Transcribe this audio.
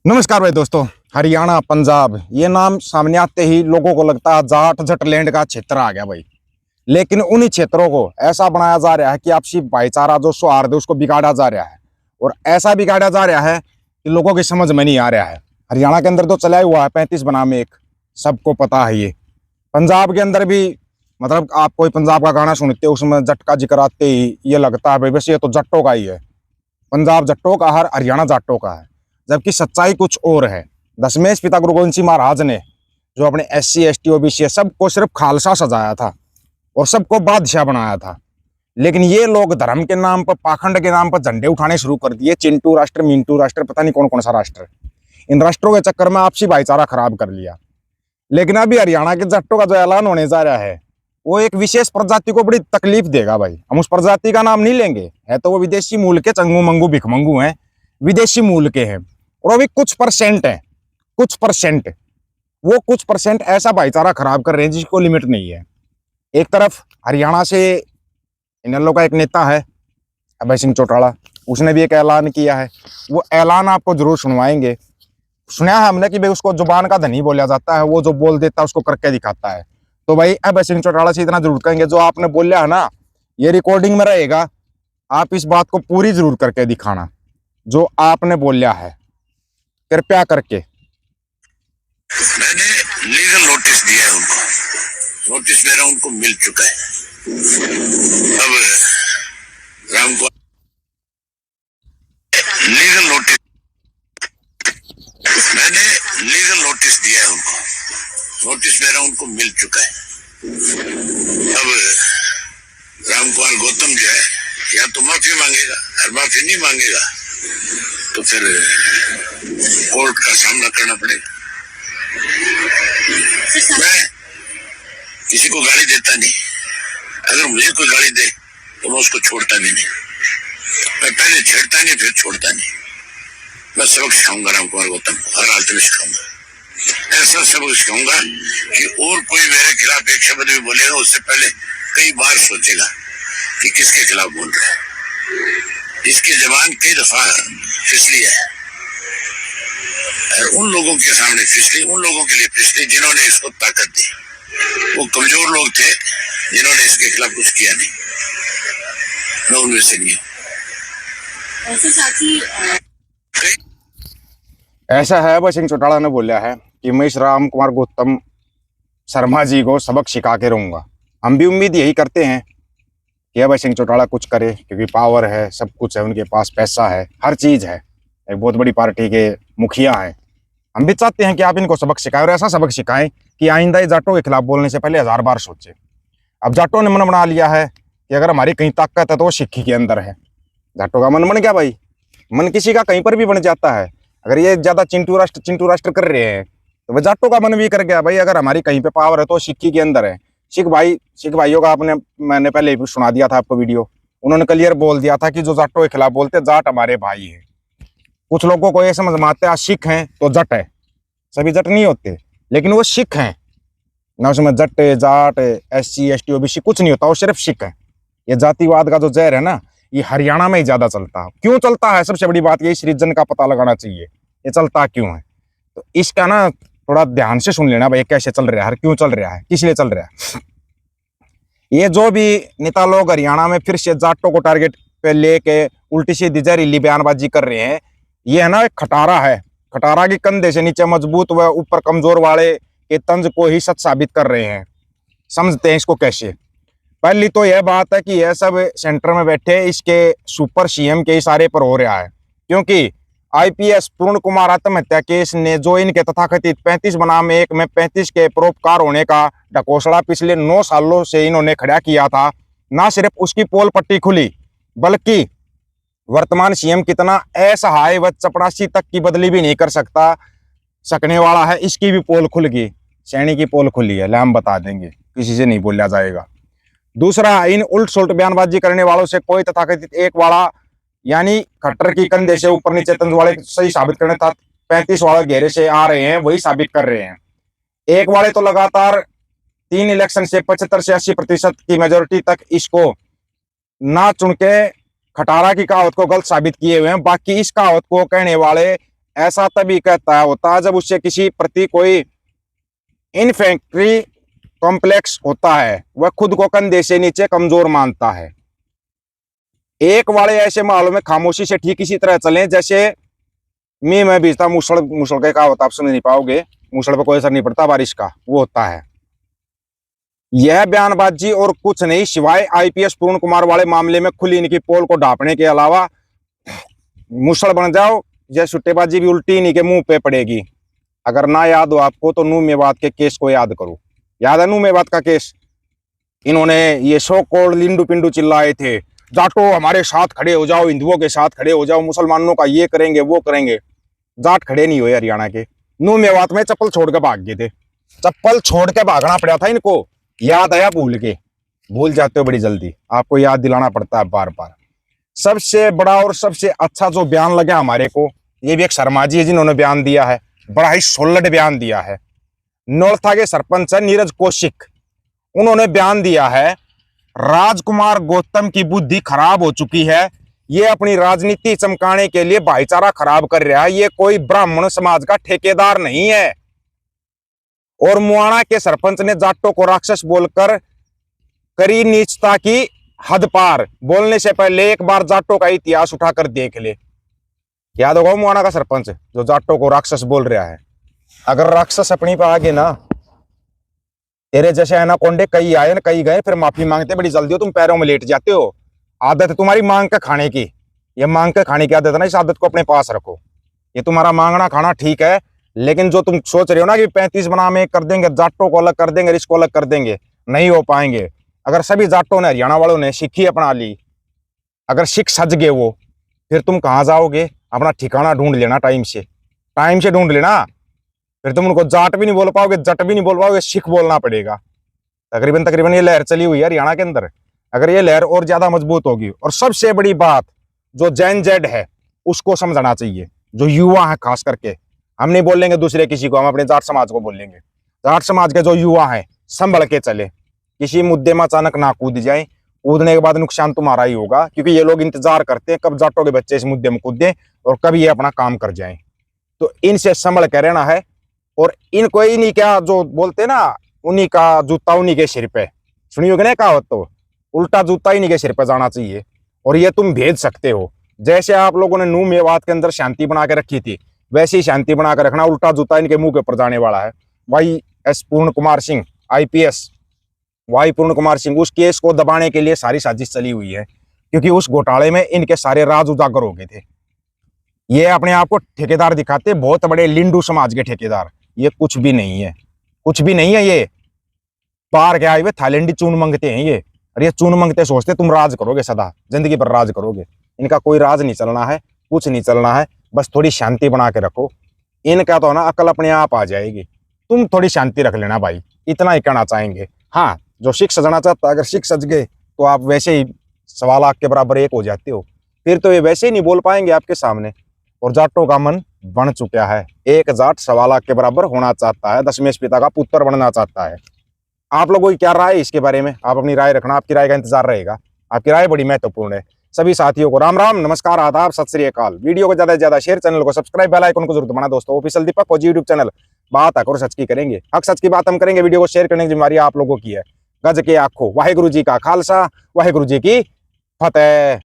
नमस्कार भाई दोस्तों। हरियाणा पंजाब ये नाम सामने आते ही लोगों को लगता है जाट जटलैंड का क्षेत्र आ गया भाई। लेकिन उन्हीं क्षेत्रों को ऐसा बनाया जा रहा है कि आपसी भाईचारा जो सौहार्द है उसको बिगाड़ा जा रहा है। और ऐसा बिगाड़ा जा रहा है कि लोगों की समझ में नहीं आ रहा है। हरियाणा के अंदर तो चला ही हुआ है 35 बनाम 1, सबको पता है ये। पंजाब के अंदर भी मतलब आप कोई पंजाब का गाना सुनते हो उसमें जट का जिक्र आते ही ये लगता है भाई बस ये तो जट्टों का ही है। पंजाब जट्टों का है, हरियाणा जाटों का है। जबकि सच्चाई कुछ और है। दशमेश पिता गुरु गोविंद सिंह महाराज ने जो अपने SC ST OBC सबको सिर्फ खालसा सजाया था और सबको बादशाह बनाया था। लेकिन ये लोग धर्म के नाम पर, पाखंड के नाम पर झंडे उठाने शुरू कर दिए। चिंटू राष्ट्र, मिंटू राष्ट्र, पता नहीं कौन कौन सा राष्ट्र। इन राष्ट्रों के चक्कर में आपसी भाईचारा खराब कर लिया। लेकिन अभी हरियाणा के जट्टों का जो ऐलान होने जा रहा है वो एक विशेष प्रजाति को बड़ी तकलीफ देगा भाई। हम उस प्रजाति का नाम नहीं लेंगे, है तो वो विदेशी मूल के चंगू मंगू भिखमंगू हैं, विदेशी मूल के हैं। और वो भी कुछ परसेंट है, कुछ परसेंट। वो कुछ परसेंट ऐसा भाईचारा खराब कर रहे हैं जिसको लिमिट नहीं है। एक तरफ हरियाणा से इनेलो का एक नेता है अभय सिंह चौटाला, उसने भी एक ऐलान किया है। वो ऐलान आपको जरूर सुनवाएंगे। सुना है हमने कि भाई उसको जुबान का धनी बोला जाता है, वो जो बोल देता है उसको करके दिखाता है। तो भाई अभय सिंह चौटाला से इतना जरूर कहेंगे, जो आपने बोला है ना ये रिकॉर्डिंग में रहेगा, आप इस बात को पूरी जरूर करके दिखाना जो आपने बोला है, कृपया करके। मैंने लीगल नोटिस दिया है उनको, नोटिस मेरा उनको मिल चुका है। अब राम को लीगल नोटिस, मैंने लीगल नोटिस दिया है उनको, नोटिस मेरा उनको मिल चुका है। अब राम कुमार गौतम जो है या तो माफी मांगेगा, और माफी नहीं मांगेगा तो फिर कोर्ट का सामना करना पड़ेगा। मैं किसी को गाली देता नहीं, अगर मुझे कोई गाली दे तो मैं उसको छोड़ता भी नहीं। मैं पहले छेड़ता नहीं फिर छोड़ता नहीं। मैं सबक सिखाऊंगा राम कुमार गौतम को, हर हालत में सिखाऊंगा। ऐसा सबक सिखाऊंगा कि और कोई मेरे खिलाफ एक शब्द भी बोलेगा उससे पहले कई बार सोचेगा कि किसके खिलाफ बोल रहा है। इसकी जबान कई दफा फिसली है, और उन लोगों के सामने फिसली, उन लोगों के लिए फिसली जिन्होंने इसको ताकत दी। वो कमजोर लोग थे जिन्होंने इसके खिलाफ कुछ किया नहीं। मैं उनमें से नहीं हूँ। ऐसे साथी ऐसा है अभय सिंह चौटाला ने बोला है कि मैं इस राम कुमार गौतम शर्मा जी को सबक सिखा के रहूंगा। हम भी उम्मीद यही करते हैं कि अभय सिंह चौटाला कुछ करे, क्योंकि पावर है, सब कुछ है, उनके पास पैसा है, हर चीज है, एक बहुत बड़ी पार्टी के मुखिया हैं। हम भी चाहते हैं कि आप इनको सबक सिखाएं, और ऐसा सबक सिखाएं कि आइंदा ये जाटों के खिलाफ बोलने से पहले 1000 बार सोचे। अब जाटों ने मन बना लिया है कि अगर हमारी कहीं ताकत है तो वो सिक्की के अंदर है। जाटों का मन बन गया भाई, मन किसी का कहीं पर भी बन जाता है। अगर ये ज्यादा चिंटू राष्ट्र कर रहे हैं तो वह जाटों का मन भी कर गया भाई, अगर हमारी कहीं पे पावर है तो सिक्की के अंदर है। सिख भाइयों का मैंने पहले भी सुना दिया था आपको वीडियो। उन्होंने क्लियर बोल दिया था कि जो जाटों के खिलाफ बोलते जाट हमारे भाई है। कुछ लोगों को ये समझ में आता है सिख हैं तो जट है, सभी जट नहीं होते, लेकिन वो सिख हैं ना, उसमें जट जाट SC ST OBC कुछ नहीं होता, वो सिर्फ सिख है। ये जातिवाद का जो जहर है ना ये हरियाणा में ही ज्यादा चलता है। क्यों चलता है, सबसे बड़ी बात ये इस रीजन का पता लगाना चाहिए, ये चलता क्यों है। तो इसका ना थोड़ा ध्यान से सुन लेना भाई, कैसे चल रहा है, क्यों चल रहा है, किस लिए चल रहा है। ये जो भी नेता लोग हरियाणा में फिर से जाटों को टारगेट पे लेके उल्टी सीधी जहरीली बयानबाजी कर रहे हैं, ये है ना एक खटारा है। खटारा की कंधे से नीचे मजबूत व ऊपर कमजोर वाले के तंज को ही सच साबित कर रहे हैं। समझते हैं इसको कैसे। पहली तो यह बात है कि यह सब सेंटर में बैठे इसके सुपर CM के इशारे पर हो रहा है, क्योंकि IPS पूर्ण कुमार आत्महत्या केस ने जो इनके तथाकथित 35 बनाम 1 में 35 के परोपकार होने का ढकोसला पिछले 9 सालों से इन्होंने खड़ा किया था, ना सिर्फ उसकी पोल पट्टी खुली बल्कि वर्तमान CM कितना असहाय व चपरासी तक की बदली भी नहीं कर सकने वाला है, इसकी भी पोल खुल गई। सैनी की पोल खुली है, हम बता देंगे, किसी से नहीं बोला जाएगा। दूसरा, इन उल्ट सुल्ट बयानबाजी करने वालों से कोई तथाकथित एक वाला यानी खट्टर की कंधे से ऊपर नीचे तंज वाले सही साबित करने तक 35 वाले घेरे से आ रहे हैं, वही साबित कर रहे हैं। एक वाले तो लगातार 3 इलेक्शन से 75 से 80% की मेजोरिटी तक इसको ना चुन के खटारा की कहावत को गलत साबित किए हुए हैं। बाकी इस कहावत को कहने वाले ऐसा तभी कहता होता है जब उससे किसी प्रति कोई इन्फेक्ट्री कॉम्प्लेक्स होता है, वह खुद को कंधे से नीचे कमजोर मानता है। एक वाले ऐसे माहौल में खामोशी से ठीक इसी तरह चलें जैसे मैं बीजता मूसल, मूसल के का होता, आप समझ नहीं पाओगे, मूसल पर कोई असर नहीं पड़ता बारिश का, वो होता है। यह बयानबाजी और कुछ नहीं सिवाय आईपीएस पूर्ण कुमार वाले मामले में खुली इनकी पोल को ढांपने के अलावा मूसल बन जाओ, यह सुट्टेबाजी भी उल्टी इन्हीं के मुंह पे पड़ेगी। अगर ना याद हो आपको तो नूह मेवात के केस को याद करो। याद है नूह मेवात का केस? इन्होंने ये सो कॉल्ड लिंडू पिंडू चिल्लाए थे, जाटो हमारे साथ खड़े हो जाओ, हिंदुओं के साथ खड़े हो जाओ, मुसलमानों का ये करेंगे वो करेंगे। जाट खड़े नहीं हुए हरियाणा के। नूह मेवात में चप्पल छोड़ के भाग गए थे, चप्पल छोड़ के भागना पड़ा था इनको। याद आया भूल के? भूल जाते हो बड़ी जल्दी, आपको याद दिलाना पड़ता है बार बार। सबसे बड़ा और सबसे अच्छा जो बयान लगा हमारे को, ये भी एक शर्मा जी है जिन्होंने बयान दिया है, बड़ा ही सोलड बयान दिया है। नौलथा के सरपंच है नीरज कौशिक, उन्होंने बयान दिया है राजकुमार गौतम की बुद्धि खराब हो चुकी है, ये अपनी राजनीति चमकाने के लिए भाईचारा खराब कर रहा है, ये कोई ब्राह्मण समाज का ठेकेदार नहीं है। और मुआना के सरपंच ने जाटों को राक्षस बोलकर करी नीचता की हद पार। बोलने से पहले एक बार जाटों का इतिहास उठाकर देख ले। याद होगा मुआना का सरपंच जो जाटों को राक्षस बोल रहा है। अगर राक्षस अपनी पे आ गए ना, तेरे जैसे एनाकोंडे कई आए ना कई गए, फिर माफी मांगते बड़ी जल्दी हो, तुम पैरों में लेट जाते हो। आदत है तुम्हारी मांग के खाने की, ये मांग के खाने की आदत है ना, इस आदत को अपने पास रखो। ये तुम्हारा मांगना खाना ठीक है, लेकिन जो तुम सोच रहे हो ना कि 35 बना में कर देंगे, जाटों को अलग कर देंगे, इसको अलग कर देंगे, नहीं हो पाएंगे। अगर सभी जाटों ने हरियाणा वालों ने सिक्खी अपना ली, अगर सिख सज गए वो, फिर तुम कहाँ जाओगे? अपना ठिकाना ढूंढ लेना, टाइम से ढूंढ लेना। फिर तुम उनको जाट भी नहीं बोल पाओगे, जट भी नहीं बोल पाओगे, सिख बोलना पड़ेगा। तकरीबन ये लहर चली हुई है हरियाणा के अंदर। अगर ये लहर और ज्यादा मजबूत होगी, और सबसे बड़ी बात जो जैन जेड है उसको समझना चाहिए, जो युवा है खास करके। हम नहीं बोलेंगे दूसरे किसी को, हम अपने जाट समाज को बोलेंगे। जाट समाज के जो युवा हैं संभल के चले, किसी मुद्दे में अचानक ना कूद जाए। कूदने के बाद नुकसान तुम्हारा ही होगा, क्योंकि ये लोग इंतजार करते हैं कब जाटों के बच्चे इस मुद्दे में कूदें और कब ये अपना काम कर जाएं। तो इनसे संभल के रहना है। और इनको ही नहीं, क्या जो बोलते ना, उन्हीं का जूता उन्हीं के सिर पे, सुनी होगी ना कहावत, तो उल्टा जूता इन्हीं के सिर पे जाना चाहिए। और ये तुम भेज सकते हो, जैसे आप लोगों ने नूह मेवात के अंदर शांति बना के रखी थी, वैसे ही शांति बना के रखना। उल्टा जूता इनके मुंह के ऊपर जाने वाला है। वाई पूर्ण कुमार सिंह आईपीएस, वाई पूर्ण कुमार सिंह, उस केस को दबाने के लिए सारी साजिश चली हुई है, क्योंकि उस घोटाले में इनके सारे राज उजागर हो गए थे। ये अपने आप को ठेकेदार दिखाते, बहुत बड़े लिंडू समाज के ठेकेदार। ये कुछ भी नहीं है, कुछ भी नहीं है। ये बाहर के आए हुए थाईलैंडी चून मंगते हैं ये, और ये चून मंगते सोचते तुम राज करोगे, सदा जिंदगी पर राज करोगे। इनका कोई राज नहीं चलना है, कुछ नहीं चलना है, बस थोड़ी शांति बना के रखो। इनका तो ना अकल अपने आप आ जाएगी, तुम थोड़ी शांति रख लेना भाई, इतना ही कहना चाहेंगे। हाँ, जो सिख सजना चाहता है, अगर सिख सज गए तो आप वैसे ही 1.25 लाख के बराबर एक हो जाते हो, फिर तो ये वैसे ही नहीं बोल पाएंगे आपके सामने। और जाटों का मन बन चुका है, एक जाट 1.25 लाख के बराबर होना चाहता है, दशमेश पिता का पुत्र बनना चाहता है। आप लोगों की क्या राय है इसके बारे में? आप अपनी राय रखना, आपकी राय का इंतजार रहेगा। आपकी राय बड़ी महत्वपूर्ण है। सभी साथियों को राम राम, नमस्कार, आदाब, सत श्री अकाल। वीडियो को ज्यादा से ज्यादा शेयर, चैनल को सब्सक्राइब, बेल आइकन को जरूर दबाना दोस्तों। ऑफिशियल दीपक फौजी यूट्यूब चैनल, बात आकर सच की करेंगे, हक सच की बात हम करेंगे। वीडियो को शेयर करने की जिम्मेदारी आप लोगों की है। गज के आखो, वाहेगुरु जी का खालसा, वाहेगुरु जी की फतेह।